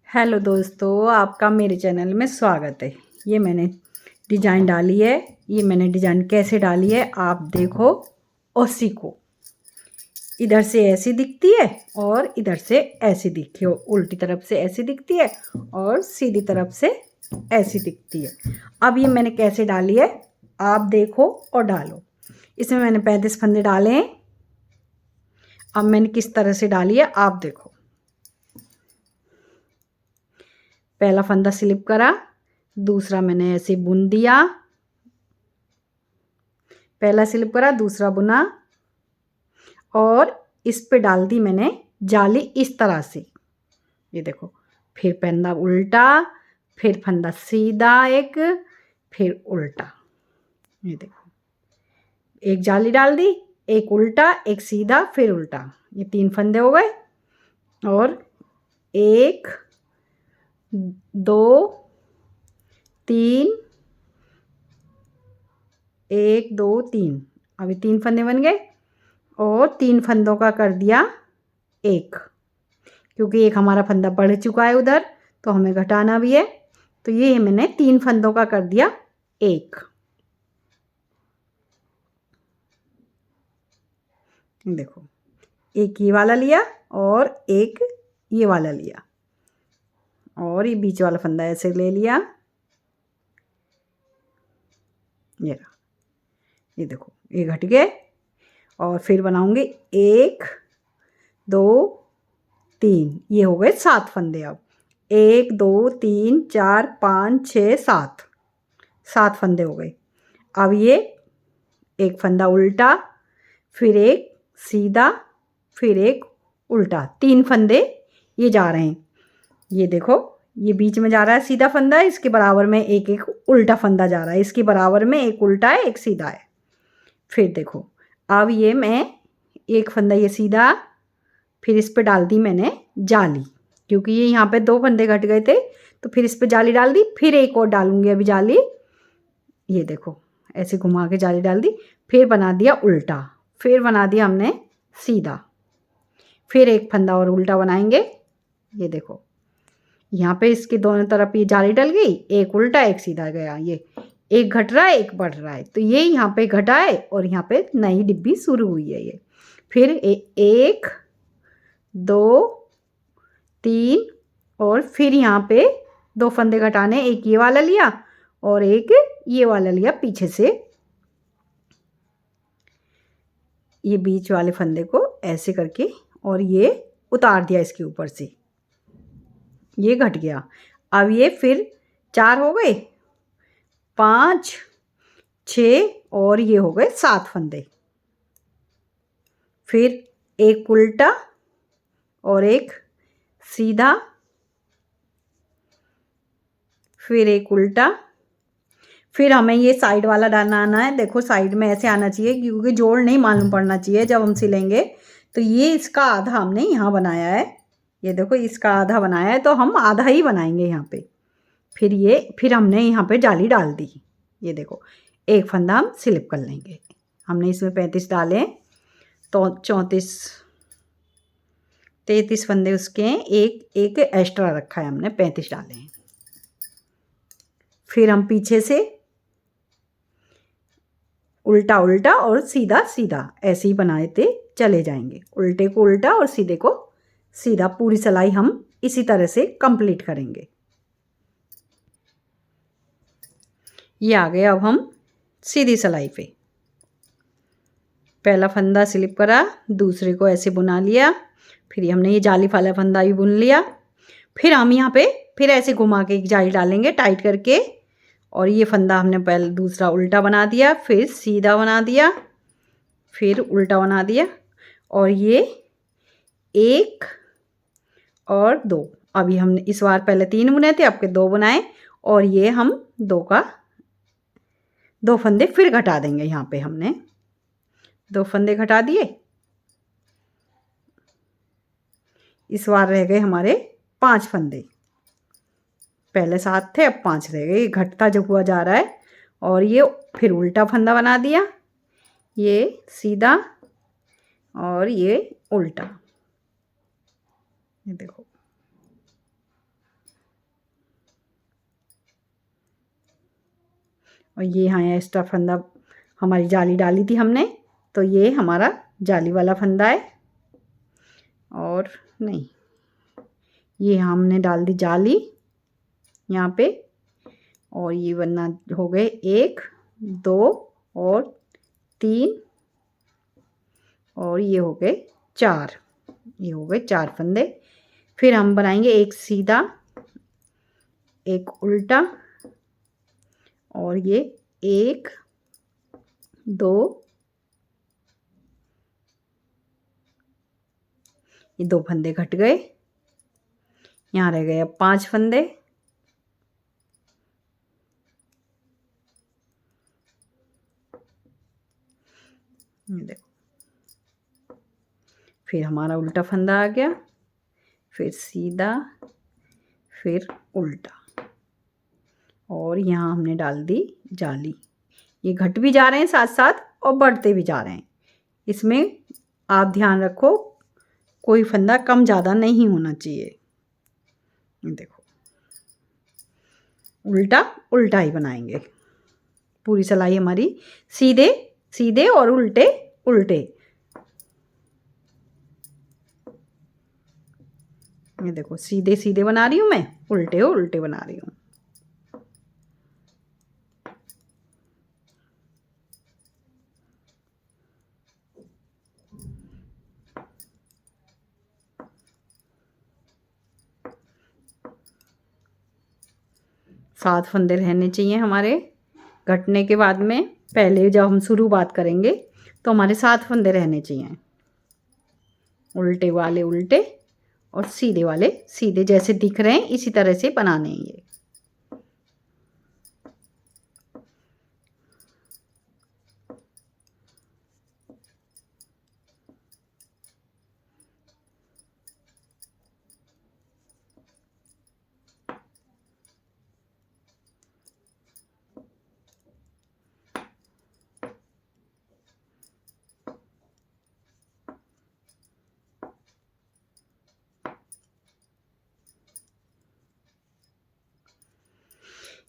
Hello दोस्तों, आपका मेरे चैनल में स्वागत है। ये मैंने डिज़ाइन डाली है। ये मैंने डिज़ाइन कैसे डाली है आप देखो और सीखो। इधर से ऐसी दिखती है और इधर से ऐसी दिखती है। उल्टी तरफ से ऐसी दिखती है और सीधी तरफ से ऐसी दिखती है। अब ये मैंने कैसे डाली है आप देखो और डालो। इसमें मैंने 35 फंदे डाले हैं। अब मैंने किस तरह से डाली है आप देखो। पहला फंदा स्लिप करा, दूसरा मैंने ऐसे बुन दिया। पहला स्लिप करा, दूसरा बुना और इस पे डाल दी मैंने जाली इस तरह से। ये देखो, फिर फंदा उल्टा, फिर फंदा सीधा एक, फिर उल्टा। ये देखो, एक जाली डाल दी, एक उल्टा, एक सीधा, फिर उल्टा। ये 3 फंदे हो गए। और 1 2 3, 1 2 3। अभी 3 फंदे बन गए और 3 फंदों का कर दिया 1, क्योंकि एक हमारा फंदा बढ़ चुका है उधर, तो हमें घटाना भी है। तो ये मैंने 3 फंदों का कर दिया 1। देखो, एक ये वाला लिया और एक ये वाला लिया और ये बीच वाला फंदा ऐसे ले लिया। ये रहा, ये देखो, ये घट गए। और फिर बनाऊंगी 1 2 3, ये हो गए 7 फंदे। अब 1 2 3 4 5 6 7 फंदे हो गए। अब ये एक फंदा उल्टा, फिर एक सीधा, फिर एक उल्टा। 3 फंदे ये जा रहे हैं। ये देखो, ये बीच में जा रहा है सीधा फंदा, इसके बराबर में एक एक उल्टा फंदा जा रहा है। इसके बराबर में एक उल्टा है, एक सीधा है। फिर देखो, अब ये मैं एक फंदा ये सीधा, फिर इस पे डाल दी मैंने जाली, क्योंकि ये यहाँ पे 2 फंदे घट गए थे, तो फिर इस पे जाली डाल दी। फिर एक और डालूंगी अभी जाली। ये देखो, ऐसे घुमा के जाली डाल दी, फिर बना दिया उल्टा, फिर बना दिया हमने सीधा, फिर एक फंदा और उल्टा बनाएंगे। ये देखो, यहाँ पे इसके दोनों तरफ ये जाली डल गई, एक उल्टा एक सीधा गया। ये एक घट रहा है, एक बढ़ रहा है, तो ये यहाँ पे घटा है और यहाँ पे नई डिब्बी शुरू हुई है। ये फिर 1 2 3 और फिर यहाँ पे 2 फंदे घटाने, एक ये वाला लिया और एक ये वाला लिया पीछे से। ये बीच वाले फंदे को ऐसे करके और ये उतार दिया इसके ऊपर से, ये घट गया। अब ये फिर 4 हो गए, 5 6 और ये हो गए 7 फंदे। फिर एक उल्टा और एक सीधा, फिर एक उल्टा। फिर हमें ये साइड वाला डालना आना है। देखो, साइड में ऐसे आना चाहिए, क्योंकि जोड़ नहीं मालूम पड़ना चाहिए जब हम सिलेंगे। तो ये इसका आधा हमने यहाँ बनाया है। ये देखो, इसका आधा बनाया है, तो हम आधा ही बनाएंगे यहाँ पे। फिर हमने यहाँ पे जाली डाल दी। ये देखो, एक फंदा हम स्लिप कर लेंगे। हमने इसमें 35 डाले, तो 34 33 फंदे उसके हैं, एक एक एक्स्ट्रा रखा है हमने, 35 डाले हैं। फिर हम पीछे से उल्टा उल्टा और सीधा सीधा ऐसे ही बनाते चले जाएंगे। उल्टे को उल्टा और सीधे को सीधा, पूरी सिलाई हम इसी तरह से कंप्लीट करेंगे। ये आ गए। अब हम सीधी सिलाई पे पहला फंदा स्लिप करा, दूसरे को ऐसे बुना लिया, फिर हमने ये जाली वाला फंदा भी बुन लिया। फिर हम यहाँ पे फिर ऐसे घुमा के एक जाली डालेंगे टाइट करके, और ये फंदा हमने पहले दूसरा उल्टा बना दिया, फिर सीधा बना दिया, फिर उल्टा बना दिया। और ये 1 और 2, अभी हमने इस बार पहले 3 बुने थे, अब के 2 बनाए। और ये हम 2 फंदे फिर घटा देंगे। यहाँ पे हमने 2 फंदे घटा दिए। इस बार रह गए हमारे 5 फंदे। पहले 7 थे, अब 5 रह गए। ये घटता जो हुआ जा रहा है। और ये फिर उल्टा फंदा बना दिया, ये सीधा और ये उल्टा। ये देखो, और ये यहाँ एक्स्ट्रा फंदा हमारी जाली डाली थी हमने, तो ये हमारा जाली वाला फंदा है। और नहीं, ये हमने डाल दी जाली यहाँ पे, और ये बनना हो गए 1 2 और 3 और ये हो गए 4, ये हो गए 4 फंदे। फिर हम बनाएंगे एक सीधा, एक उल्टा, और ये 1 2, ये 2 फंदे घट गए। यहाँ रह गए अब 5 फंदे। देखो, फिर हमारा उल्टा फंदा आ गया, फिर सीधा, फिर उल्टा, और यहाँ हमने डाल दी जाली। ये घट भी जा रहे हैं साथ साथ और बढ़ते भी जा रहे हैं। इसमें आप ध्यान रखो, कोई फंदा कम ज़्यादा नहीं होना चाहिए। देखो, उल्टा उल्टा ही बनाएंगे। पूरी सिलाई हमारी सीधे सीधे और उल्टे उल्टे। ये देखो, सीधे सीधे बना रही हूँ मैं, उल्टे उल्टे बना रही हूँ। सात फंदे रहने चाहिए हमारे घटने के बाद में। पहले जब हम शुरू बात करेंगे तो हमारे 7 फंदे रहने चाहिए। उल्टे वाले उल्टे और सीधे वाले सीधे, जैसे दिख रहे हैं इसी तरह से बनाने हैं ये।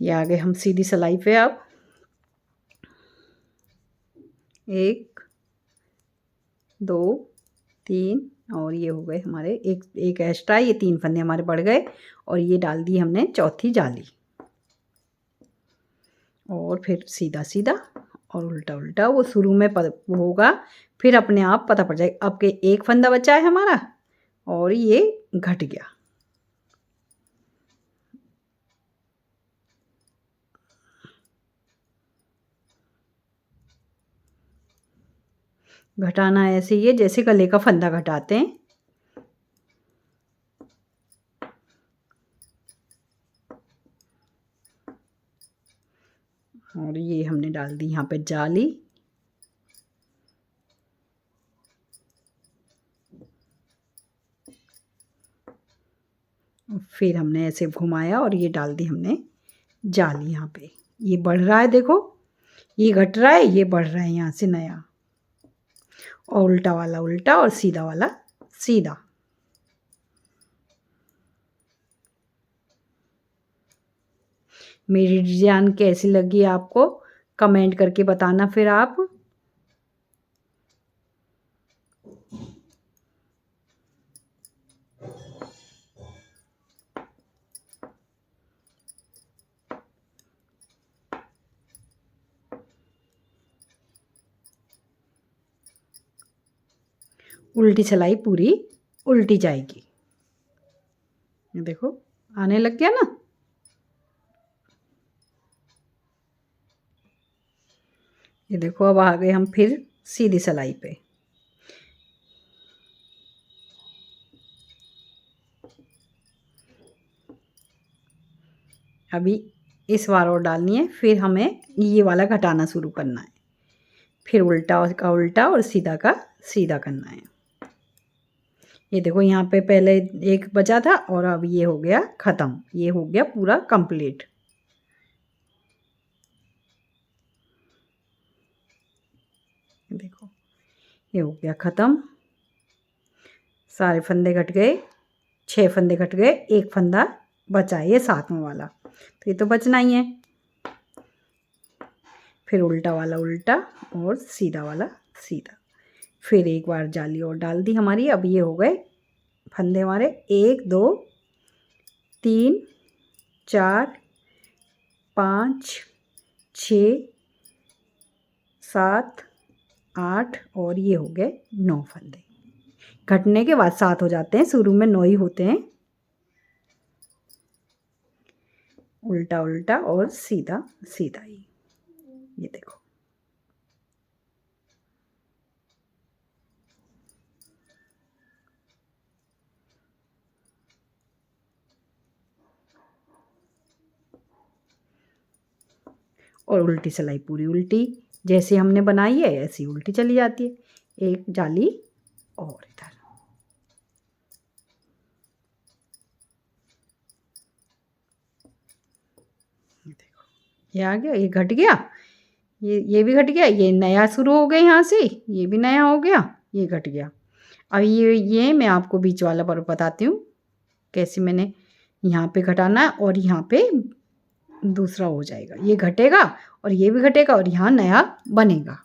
ये आ गए हम सीधी सिलाई पे। अब 1 2 3 और ये हो गए हमारे एक एक एक्स्ट्रा, ये 3 फंदे हमारे बढ़ गए। और ये डाल दी हमने चौथी जाली, और फिर सीधा सीधा और उल्टा उल्टा। वो शुरू में वो होगा, फिर अपने आप पता पड़ जाएगा। अब के एक फंदा बचा है हमारा और ये घट गया। घटाना ऐसे ही है जैसे गले का फंदा घटाते हैं। और ये हमने डाल दी यहाँ पे जाली, फिर हमने ऐसे घुमाया और ये डाल दी हमने जाली यहाँ पे। ये बढ़ रहा है, देखो ये घट रहा है, ये बढ़ रहा है यहाँ से नया। और उल्टा वाला उल्टा और सीधा वाला सीधा। मेरी डिजाइन कैसी लगी आपको कमेंट करके बताना। फिर आप उल्टी सिलाई पूरी उल्टी जाएगी। देखो आने लग गया ना। ये देखो, अब आ गए हम फिर सीधी सिलाई पे। अभी इस बार और डालनी है, फिर हमें ये वाला घटाना शुरू करना है। फिर उल्टा का उल्टा और सीधा का सीधा करना है। ये देखो, यहाँ पे पहले एक बचा था और अब ये हो गया ख़त्म, ये हो गया पूरा कंप्लीट। देखो ये हो गया ख़त्म। सारे फंदे घट गए, 6 फंदे घट गए, एक फंदा बचा है ये 7वां वाला, तो ये तो बचना ही है। फिर उल्टा वाला उल्टा और सीधा वाला सीधा। फिर एक बार जाली और डाल दी हमारी। अब ये हो गए फंदे हमारे 1 2 3 4 5 6 7 8 और ये हो गए 9 फंदे। घटने के बाद 7 हो जाते हैं, शुरू में 9 ही होते हैं। उल्टा उल्टा और सीधा सीधा ही, ये देखो। और उल्टी सिलाई पूरी उल्टी जैसे हमने बनाई है ऐसी उल्टी चली जाती है। एक जाली और इधर, देखो ये आ गया, ये घट गया, ये भी घट गया, ये नया शुरू हो गया यहाँ से, ये भी नया हो गया, ये घट गया। अब ये मैं आपको बीच वाला पर बताती हूँ कैसे मैंने यहाँ पे घटाना है और यहाँ पे दूसरा हो जाएगा। ये घटेगा और ये भी घटेगा और यहाँ नया बनेगा।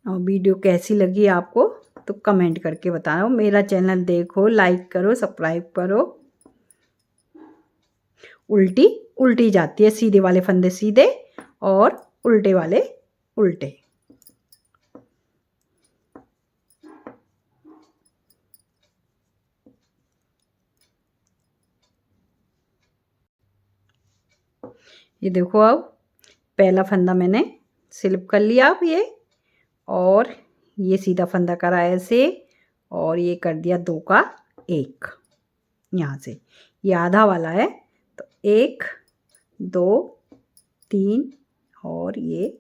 और वीडियो कैसी लगी आपको तो कमेंट करके बताओ। मेरा चैनल देखो, लाइक करो, सब्सक्राइब करो। उल्टी उल्टी जाती है, सीधे वाले फंदे सीधे और उल्टे वाले उल्टे। ये देखो, अब पहला फंदा मैंने स्लिप कर लिया अब ये, और ये सीधा फंदा करा ऐसे और ये कर दिया 2 का 1 यहाँ से। ये आधा वाला है तो 1 2 3 और ये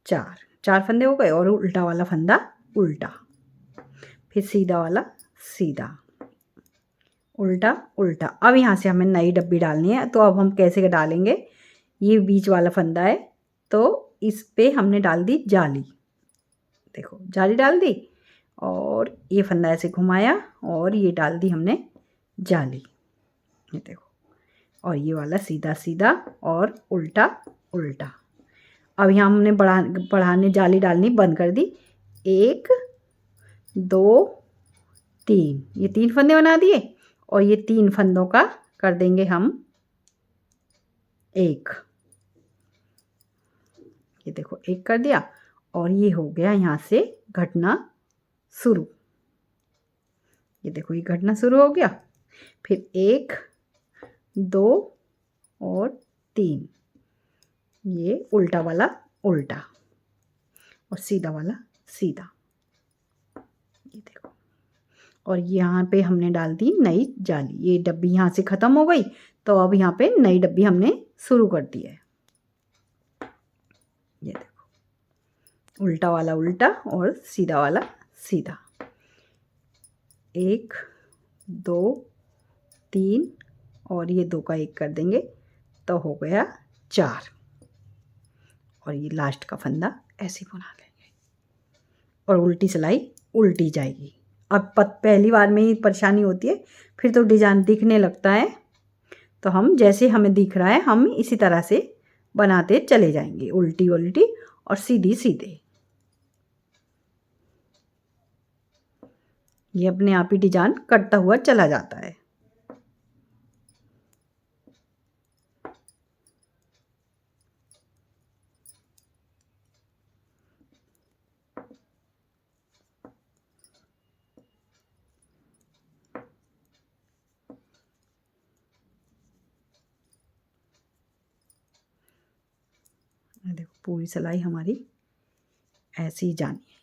4 फंदे हो गए। और उल्टा वाला फंदा उल्टा, फिर सीधा वाला सीधा, उल्टा उल्टा। अब यहाँ से हमें नई डब्बी डालनी है, तो अब हम कैसे डालेंगे। ये बीच वाला फंदा है तो इस पे हमने डाल दी जाली, देखो जाली डाल दी और ये फंदा ऐसे घुमाया और ये डाल दी हमने जाली, ये देखो। और ये वाला सीधा सीधा और उल्टा उल्टा। अब यहाँ हमने बढ़ाने जाली डालनी बंद कर दी। 1 2 3, ये 3 फंदे बना दिए और ये 3 फंदों का कर देंगे हम 1, ये देखो 1 कर दिया और ये हो गया यहाँ से घटना शुरू। ये देखो ये घटना शुरू हो गया। फिर 1 2 और 3, ये उल्टा वाला उल्टा और सीधा वाला सीधा, ये देखो। और यहाँ पे हमने डाल दी नई जाली। ये डब्बी यहाँ से ख़त्म हो गई तो अब यहाँ पे नई डब्बी हमने शुरू कर दी है। ये देखो उल्टा वाला उल्टा और सीधा वाला सीधा। 1 2 3 और ये 2 का 1 कर देंगे तो हो गया 4। और ये लास्ट का फंदा ऐसे बुना लेंगे और उल्टी सिलाई उल्टी जाएगी। अब पहली बार में ही परेशानी होती है, फिर तो डिजाइन दिखने लगता है। तो हम जैसे हमें दिख रहा है हम इसी तरह से बनाते चले जाएंगे, उल्टी उल्टी और सीधी सीधे। ये अपने आप ही डिजाइन कटता हुआ चला जाता है। देखो पूरी सिलाई हमारी ऐसी ही जानी है।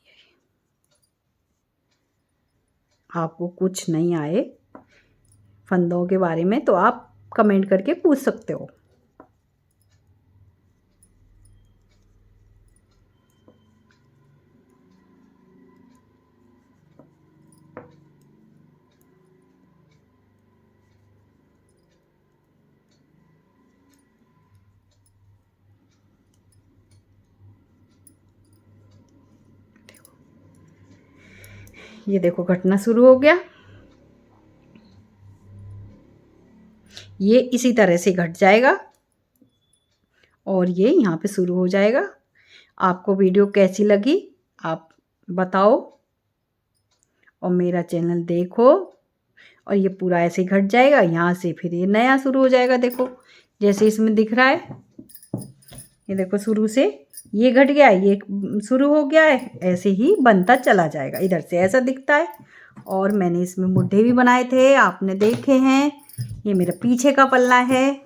आपको कुछ नहीं आए फंदों के बारे में तो आप कमेंट करके पूछ सकते हो। ये देखो घटना शुरू हो गया। ये इसी तरह से घट जाएगा और ये यहाँ पे शुरू हो जाएगा। आपको वीडियो कैसी लगी आप बताओ और मेरा चैनल देखो। और ये पूरा ऐसे ही घट जाएगा, यहाँ से फिर ये नया शुरू हो जाएगा। देखो जैसे इसमें दिख रहा है, ये देखो शुरू से ये घट गया, ये शुरू हो गया है, ऐसे ही बनता चला जाएगा। इधर से ऐसा दिखता है। और मैंने इसमें मुड्ढे भी बनाए थे, आपने देखे हैं। ये मेरा पीछे का पल्ला है।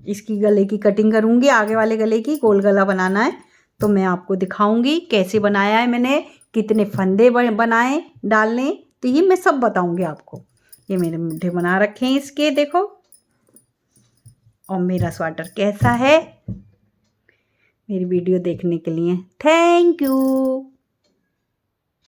इसकी गले की कटिंग करूँगी, आगे वाले गले की गोल गला बनाना है तो मैं आपको दिखाऊंगी कैसे बनाया है मैंने, कितने फंदे बनाए डालने, तो ये मैं सब बताऊंगी आपको। ये मेरे मुड्ढे बना रखे हैं इसके, देखो। और मेरा स्वेटर कैसा है। मेरी वीडियो देखने के लिए थैंक यू।